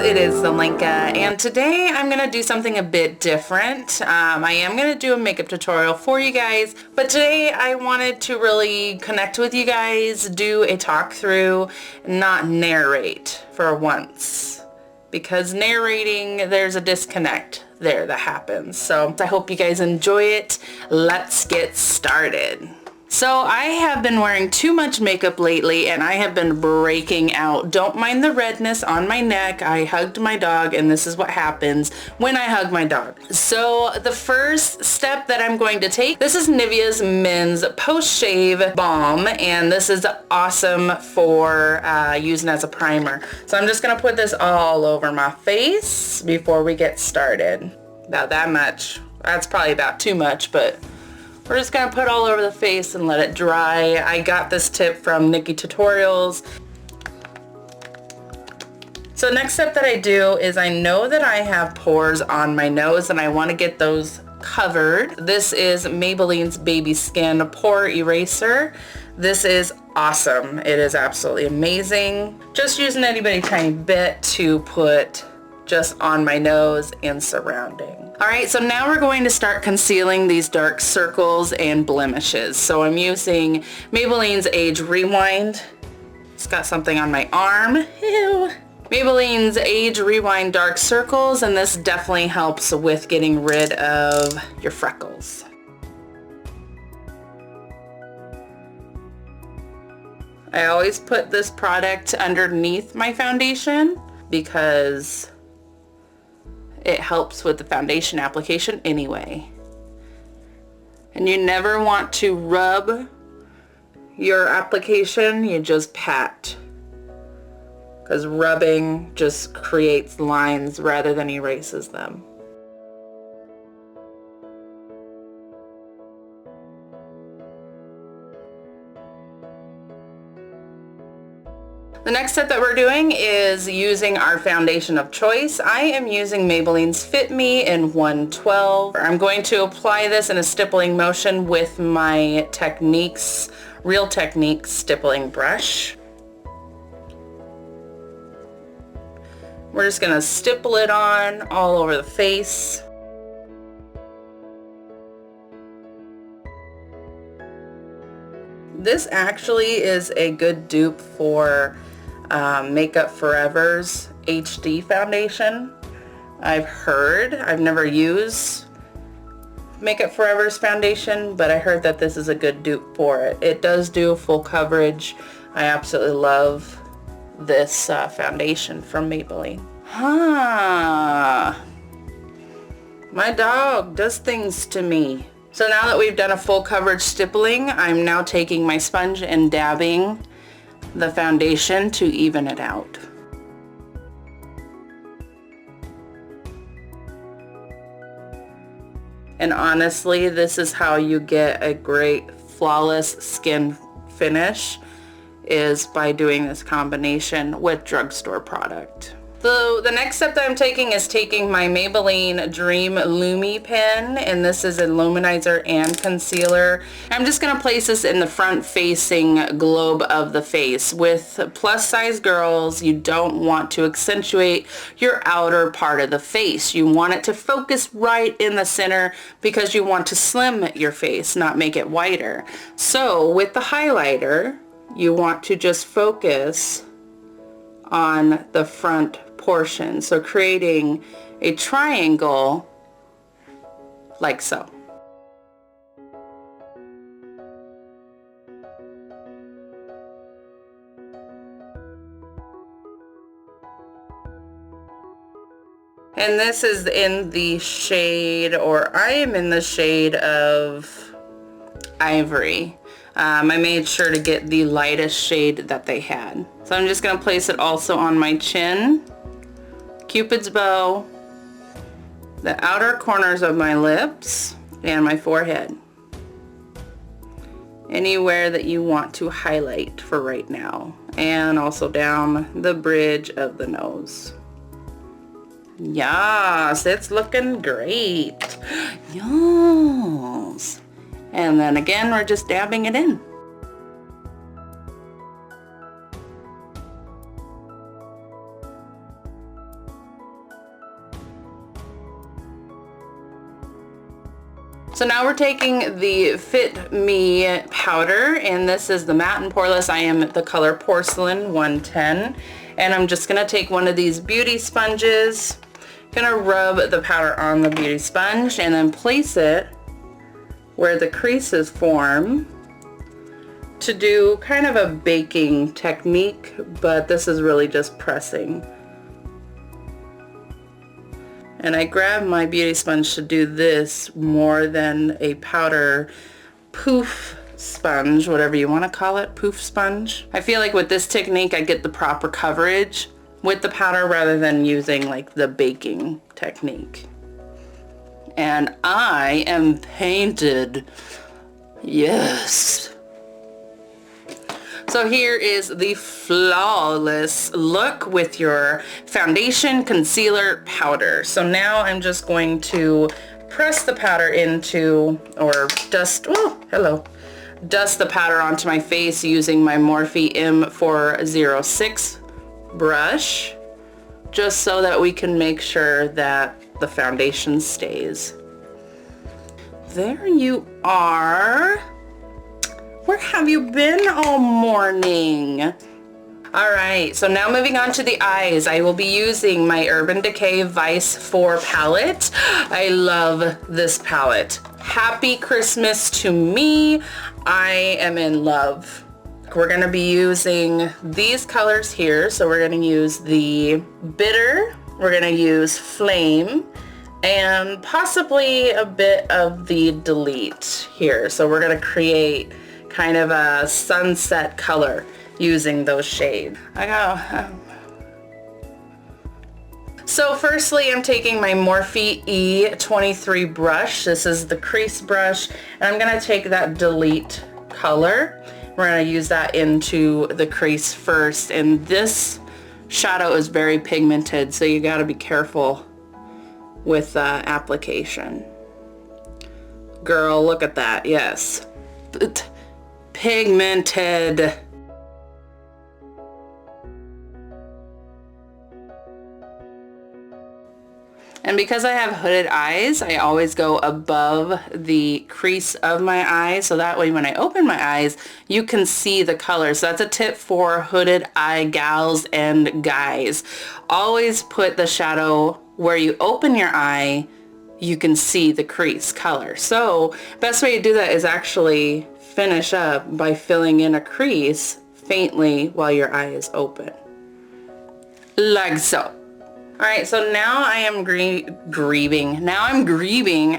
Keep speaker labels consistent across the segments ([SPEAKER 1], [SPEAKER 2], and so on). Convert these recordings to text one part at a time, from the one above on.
[SPEAKER 1] it is Zelenka, and today I'm going to do something a bit different. I am going to do a makeup tutorial for you guys, but today I wanted to really connect with you guys, do a talk through, not narrate for once. Because narrating, there's a disconnect there that happens. So I hope you guys enjoy it. Let's get started. So I have been wearing too much makeup lately and I have been breaking out. Don't mind the redness on my neck. I hugged my dog and this is what happens when I hug my dog. So the first step that I'm going to take, this is Nivea's Men's Post Shave Balm, and this is awesome for using as a primer. So I'm just going to put this all over my face before we get started. About that much. That's probably about too much, but we're just going to put all over the face and let it dry. I got this tip from Nikki Tutorials. So next step that I do is I know that I have pores on my nose and I want to get those covered. This is Maybelline's Baby Skin Pore Eraser. This is awesome. It is absolutely amazing. Just using anybody tiny bit to put just on my nose and surrounding. Alright, so now we're going to start concealing these dark circles and blemishes. So I'm using Maybelline's Age Rewind. It's got something on my arm. Ew. Maybelline's Age Rewind Dark Circles, and this definitely helps with getting rid of your freckles. I always put this product underneath my foundation because it helps with the foundation application anyway. And you never want to rub your application, you just pat. Because rubbing just creates lines rather than erases them. The next step that we're doing is using our foundation of choice. I am using Maybelline's Fit Me in 112. I'm going to apply this in a stippling motion with my Real Techniques stippling brush. We're just going to stipple it on all over the face. This actually is a good dupe for Makeup Forever's HD foundation. I've heard, I've never used Makeup Forever's foundation, but I heard that this is a good dupe for it. It does do full coverage. I absolutely love this foundation from Maybelline. My dog does things to me. So now that we've done a full coverage stippling, I'm now taking my sponge and dabbing the foundation to even it out. And honestly, this is how you get a great flawless skin finish, is by doing this combination with drugstore product. So the next step that I'm taking is taking my Maybelline Dream Lumi pen, and this is a luminizer and concealer. I'm just going to place this in the front facing globe of the face. With plus size girls, you don't want to accentuate your outer part of the face. You want it to focus right in the center because you want to slim your face, not make it wider. So with the highlighter, you want to just focus on the front portion, so creating a triangle like so. And this is in the shade, or I am in the shade of Ivory. I made sure to get the lightest shade that they had. So I'm just going to place it also on my chin, Cupid's bow, the outer corners of my lips, and my forehead. Anywhere that you want to highlight for right now. And also down the bridge of the nose. Yes, it's looking great. Yes. And then again, we're just dabbing it in. So now we're taking the Fit Me powder, and this is the matte and poreless. I am the color Porcelain 110, and I'm just gonna take one of these beauty sponges, gonna rub the powder on the beauty sponge and then place it where the creases form to do kind of a baking technique, but this is really just pressing. And I grab my beauty sponge to do this more than a powder poof sponge, whatever you want to call it, poof sponge. I feel like with this technique I get the proper coverage with the powder rather than using like the baking technique. And I am painted. Yes. So here is the flawless look with your foundation, concealer, powder. So now I'm just going to press the powder into, or dust, oh, hello. Dust the powder onto my face using my Morphe M406 brush, just so that we can make sure that the foundation stays. There you are. Where have you been all morning? Alright, so now moving on to the eyes. I will be using my Urban Decay Vice 4 palette. I love this palette. Happy Christmas to me. I am in love. We're going to be using these colors here. So we're going to use the Bitter, we're going to use Flame, and possibly a bit of the Delete here. So we're going to create kind of a sunset color using those shades. So firstly, I'm taking my Morphe E23 brush. This is the crease brush, and I'm going to take that Delete color. We're going to use that into the crease first, and this shadow is very pigmented, so you got to be careful with application. Girl, look at that. Yes. Pigmented. And because I have hooded eyes, I always go above the crease of my eye, so that way when I open my eyes, you can see the color. So that's a tip for hooded eye gals and guys. Always put the shadow where you open your eye, you can see the crease color. So best way to do that is actually finish up by filling in a crease faintly while your eye is open. Like so. Alright, so now I am Now I'm grabbing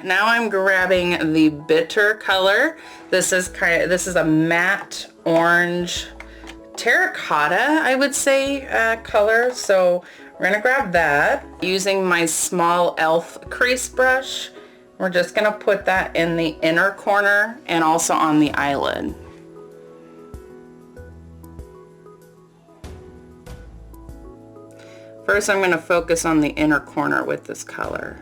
[SPEAKER 1] the Bitter color. This is a matte orange terracotta, I would say, color. So we're gonna grab that using my small e.l.f. crease brush. We're just gonna put that in the inner corner and also on the eyelid. First, I'm going to focus on the inner corner with this color.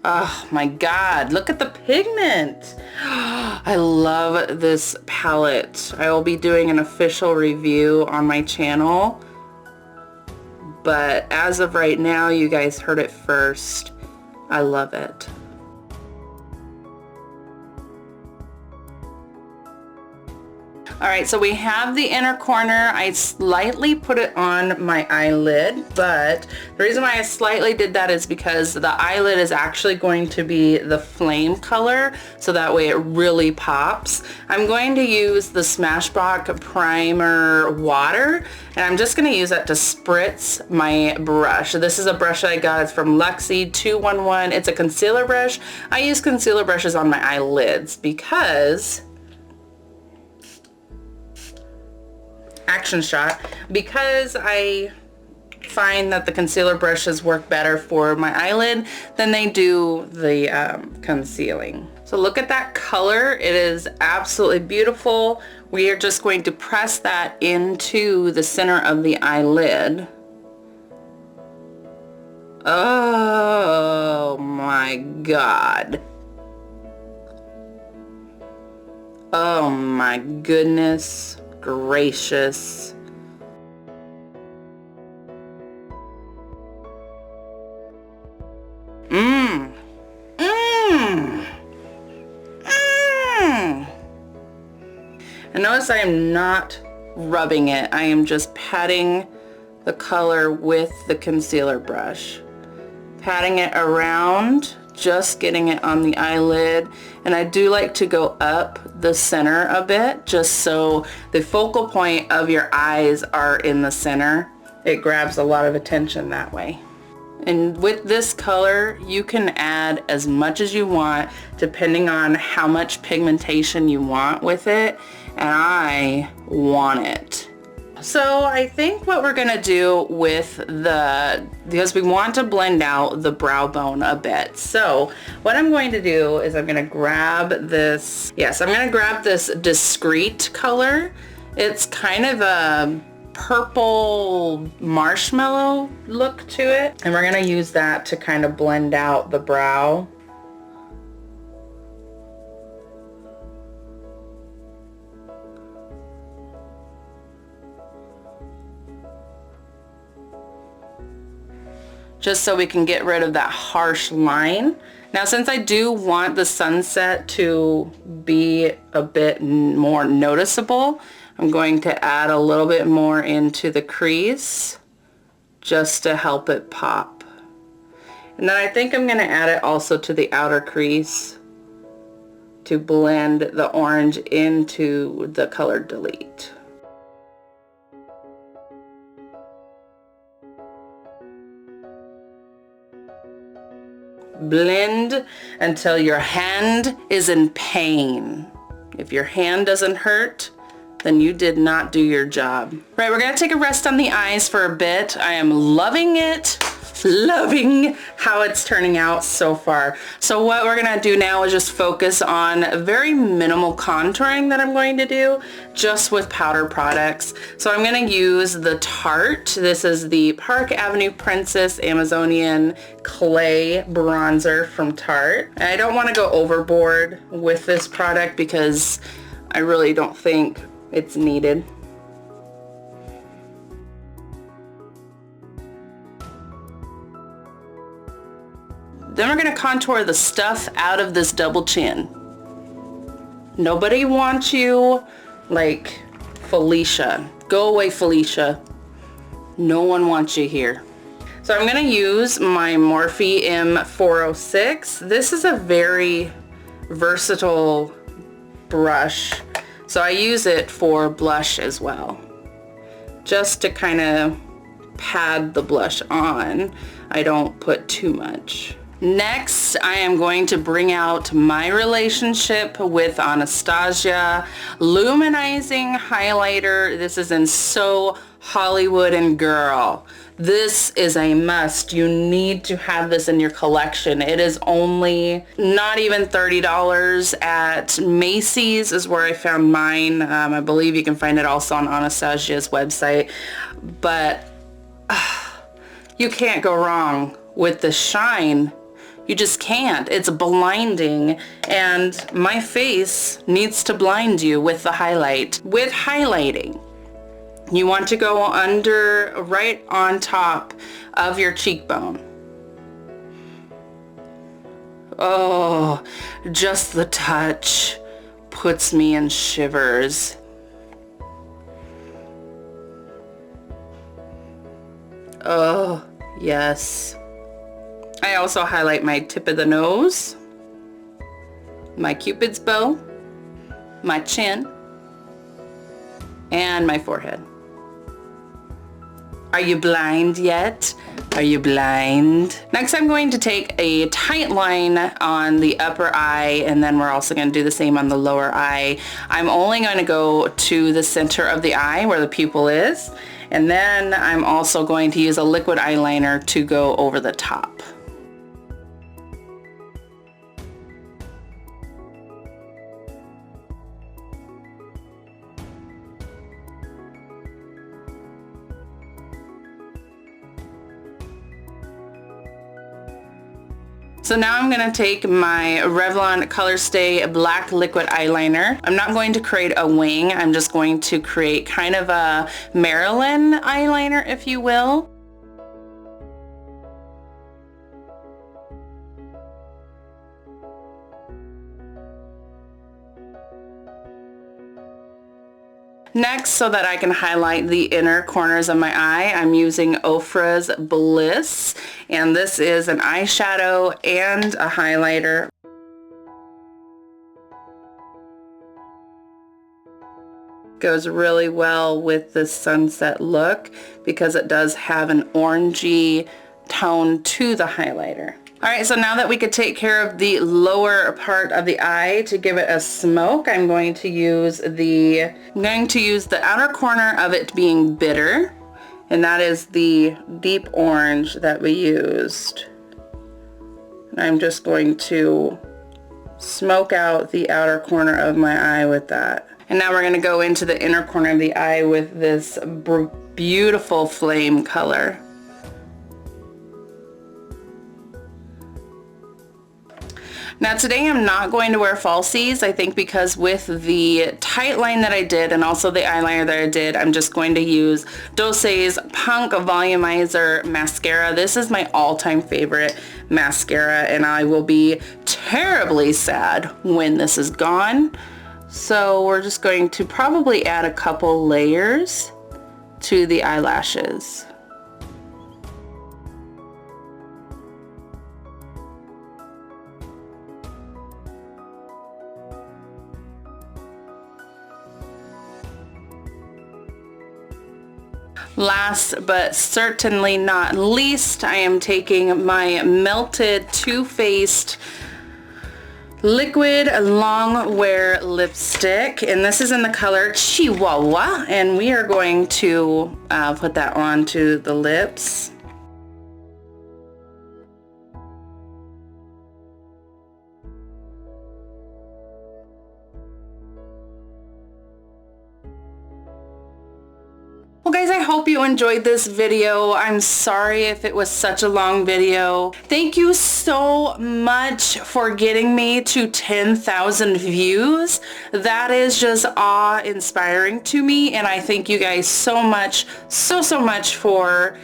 [SPEAKER 1] Oh my God, look at the pigment. I love this palette. I will be doing an official review on my channel, but as of right now, you guys heard it first. I love it. Alright, so we have the inner corner. I slightly put it on my eyelid, but the reason why I slightly did that is because the eyelid is actually going to be the flame color, so that way it really pops. I'm going to use the Smashbox Primer Water, and I'm just going to use that to spritz my brush. This is a brush that I got. It's from Luxie 211. It's a concealer brush. I use concealer brushes on my eyelids because action shot, because I find that the concealer brushes work better for my eyelid than they do the concealing. So look at that color. It is absolutely beautiful. We are just going to press that into the center of the eyelid. Oh my God. Oh my goodness gracious. Mmm. Mmm. Mmm. And notice I am not rubbing it. I am just patting the color with the concealer brush. Patting it around, just getting it on the eyelid. And I do like to go up the center a bit, just so the focal point of your eyes are in the center. It grabs a lot of attention that way. And with this color, you can add as much as you want, depending on how much pigmentation you want with it. And I want it. So I think what we're gonna do with because we want to blend out the brow bone a bit. So what I'm going to do is I'm gonna grab this, I'm gonna grab this Discreet color. It's kind of a purple marshmallow look to it. And we're gonna use that to kind of blend out the brow. Just so we can get rid of that harsh line. Now, since I do want the sunset to be a bit more noticeable, I'm going to add a little bit more into the crease just to help it pop. And then I think I'm going to add it also to the outer crease to blend the orange into the color Delete. Blend until your hand is in pain. If your hand doesn't hurt, then you did not do your job. Right, we're gonna take a rest on the eyes for a bit. I am loving it. Loving how it's turning out so far. So what we're gonna do now is just focus on very minimal contouring that I'm going to do just with powder products. So I'm gonna use the Tarte. This is the Park Avenue Princess Amazonian Clay Bronzer from Tarte. And I don't wanna go overboard with this product because I really don't think it's needed. Then we're gonna contour the stuff out of this double chin. Nobody wants you like Felicia. Go away, Felicia. No one wants you here. So I'm gonna use my Morphe M406. This is a very versatile brush. So I use it for blush as well. Just to kind of pad the blush on. I don't put too much. Next, I am going to bring out my relationship with Anastasia Luminizing Highlighter. This is in So Hollywood and Girl. This is a must. You need to have this in your collection. It is only not even $30 at Macy's is where I found mine. I believe you can find it also on Anastasia's website. But you can't go wrong with the shine. You just can't. It's blinding, and my face needs to blind you with the highlight. With highlighting, you want to go under, right on top of your cheekbone. Oh, just the touch puts me in shivers. Oh, yes. I also highlight my tip of the nose, my Cupid's bow, my chin, and my forehead. Are you blind yet? Are you blind? Next, I'm going to take a tight line on the upper eye, and then we're also going to do the same on the lower eye. I'm only going to go to the center of the eye where the pupil is, and then I'm also going to use a liquid eyeliner to go over the top. So now I'm going to take my Revlon Colorstay Black Liquid Eyeliner. I'm not going to create a wing. I'm just going to create kind of a Marilyn eyeliner, if you will. Next, so that I can highlight the inner corners of my eye, I'm using Ofra's Bliss, and this is an eyeshadow and a highlighter. Goes really well with this sunset look because it does have an orangey tone to the highlighter. Alright, so now that we could take care of the lower part of the eye to give it a smoke, I'm going to use the outer corner of it being bitter, and that is the deep orange that we used. And I'm just going to smoke out the outer corner of my eye with that. And now we're going to go into the inner corner of the eye with this beautiful flame color. Now today I'm not going to wear falsies, I think, because with the tight line that I did and also the eyeliner that I did, I'm just going to use Dose's Punk Volumizer Mascara. This is my all-time favorite mascara, and I will be terribly sad when this is gone. So we're just going to probably add a couple layers to the eyelashes. Last but certainly not least, I am taking my melted Too Faced liquid long wear lipstick, and this is in the color Chihuahua, and we are going to put that onto the lips. Well guys, I hope you enjoyed this video. I'm sorry if it was such a long video. Thank you so much for getting me to 10,000 views. That is just awe-inspiring to me, and I thank you guys so much, so much for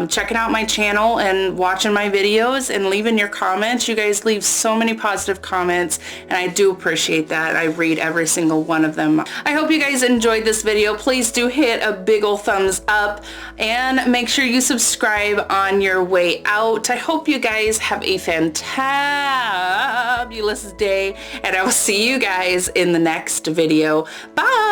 [SPEAKER 1] checking out my channel and watching my videos and leaving your comments. You guys leave so many positive comments, and I do appreciate that. I read every single one of them. I hope you guys enjoyed this video. Please do hit a big ol' thumbs up and make sure you subscribe on your way out. I hope you guys have a fantabulous day, and I will see you guys in the next video. Bye!